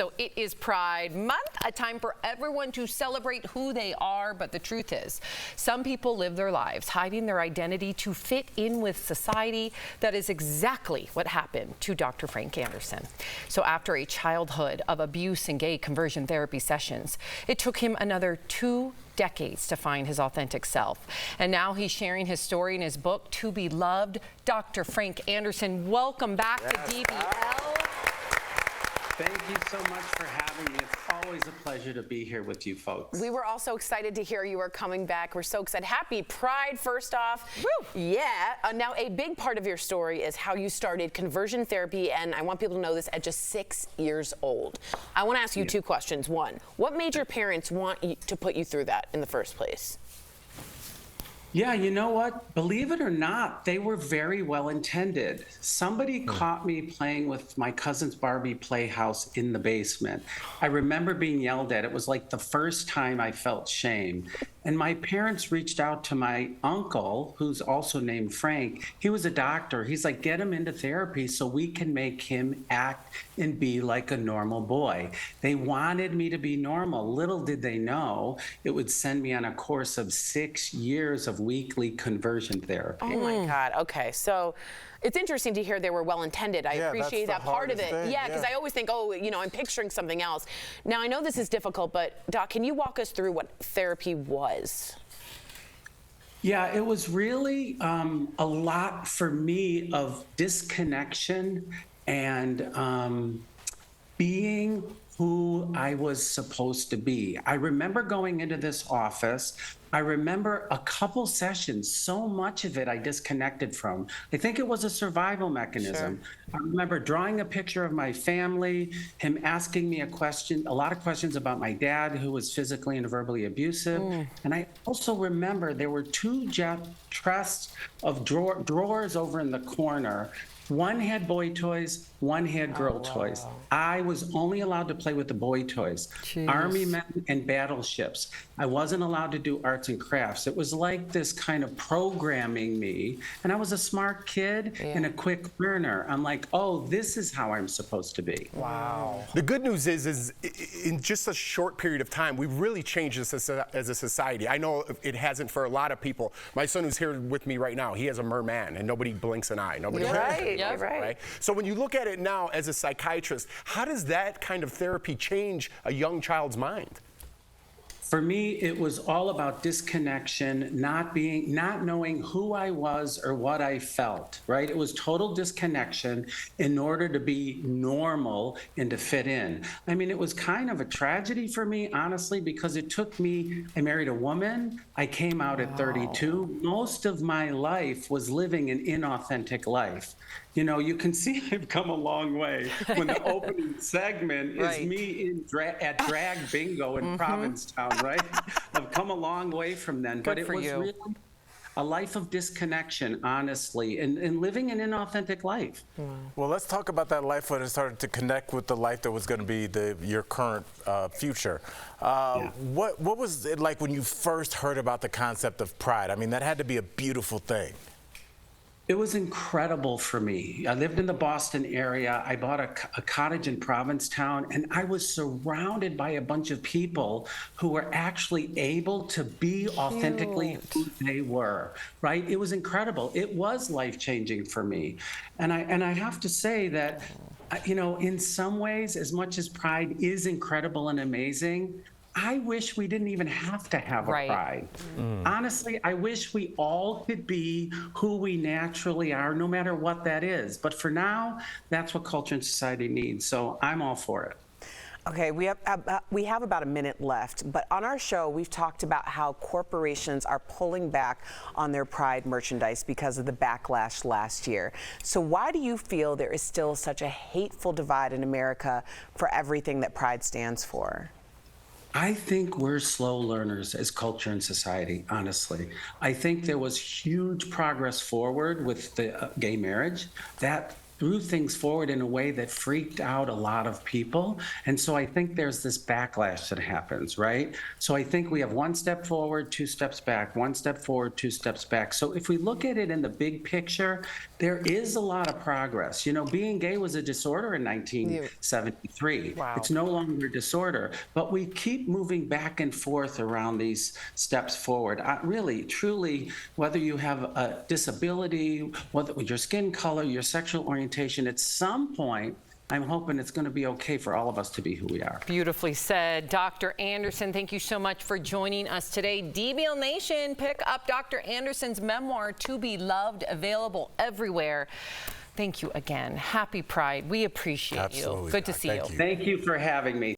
So it is Pride Month, a time for everyone to celebrate who they are. But the truth is, some people live their lives hiding their identity to fit in with society. That is exactly what happened to Dr. Frank Anderson. So after a childhood of abuse and gay conversion therapy sessions, it took him another 2 decades to find his authentic self. And now he's sharing his story in his book, To Be Loved. Dr. Frank Anderson, welcome back to DBL. Thank you so much for having me. It's always a pleasure to be here with you folks. We were also excited to hear you were coming back. We're so excited. Happy Pride, first off. Woo! Yeah. Now, a big part of your story is how you started conversion therapy, and I want people to know this at just 6 years old. I want to ask you 2 questions. One, what made your parents want you to put you through that in the first place? Yeah, you know what? Believe it or not, they were very well intended. Somebody caught me playing with my cousin's Barbie playhouse in the basement. I remember being yelled at. It was like the first time I felt shame. And my parents reached out to my uncle, who's also named Frank. He was a doctor. He's like, get him into therapy so we can make him act and be like a normal boy. They wanted me to be normal. Little did they know it would send me on a course of 6 years of weekly conversion therapy. Oh my God. Okay. So it's interesting to hear they were well intended. I appreciate that part of it. Yeah, because I always think, oh, you know, I'm picturing something else. Now, I know this is difficult, but Doc, can you walk us through what therapy was? Yeah, it was really a lot for me of disconnection and being who I was supposed to be. I remember going into this office. I remember a couple sessions, so much of it I disconnected from. I think it was a survival mechanism. Sure. I remember drawing a picture of my family, him asking me a lot of questions about my dad, who was physically and verbally abusive. And I also remember there were 2 chests of drawers over in the corner. One had boy toys, one had girl toys. I was only allowed to play with the boy toys. Jeez. Army men and battleships. I wasn't allowed to do arts and crafts. It was like this kind of programming me. And I was a smart kid and a quick learner. I'm like, oh, this is how I'm supposed to be. Wow. The good news is in just a short period of time, we've really changed as a society. I know it hasn't for a lot of people. My son who's here with me right now, he has a merman and nobody blinks an eye. Nobody cares. Yeah, right. So when you look at it now as a psychiatrist, how does that kind of therapy change a young child's mind? For me, it was all about disconnection, not knowing who I was or what I felt, right? It was total disconnection in order to be normal and to fit in. I mean, it was kind of a tragedy for me, honestly, because it took me, I married a woman, I came out at 32. Most of my life was living an inauthentic life. You know, you can see I've come a long way when the opening segment is me at Drag Bingo in Provincetown, right? I've come a long way from then, but it was really a life of disconnection, honestly, and living an inauthentic life. Well, let's talk about that life when it started to connect with the life that was going to be your current future. What was it like when you first heard about the concept of pride? I mean, that had to be a beautiful thing. It was incredible for me. I lived in the Boston area. I bought a cottage in Provincetown, and I was surrounded by a bunch of people who were actually able to be authentically who they were, right? It was incredible. It was life-changing for me. And I have to say that, you know, in some ways, as much as Pride is incredible and amazing, I wish we didn't even have to have a pride. Honestly, I wish we all could be who we naturally are, no matter what that is. But for now, that's what culture and society needs. So I'm all for it. Okay, we have about a minute left, but on our show, we've talked about how corporations are pulling back on their Pride merchandise because of the backlash last year. So why do you feel there is still such a hateful divide in America for everything that Pride stands for? I think we're slow learners as culture and society, honestly. I think there was huge progress forward with the gay marriage. That threw things forward in a way that freaked out a lot of people. And so I think there's this backlash that happens, right? So I think we have one step forward, two steps back, one step forward, two steps back. So if we look at it in the big picture, there is a lot of progress. You know, being gay was a disorder in 1973. Wow. It's no longer a disorder, but we keep moving back and forth around these steps forward. Really, truly, whether you have a disability, whether your skin color, your sexual orientation, at some point, I'm hoping it's going to be okay for all of us to be who we are. Beautifully said. Dr. Anderson, thank you so much for joining us today. DBL Nation, pick up Dr. Anderson's memoir, To Be Loved, available everywhere. Thank you again. Happy Pride. We appreciate Absolutely. you. Good to see you. Thank you for having me.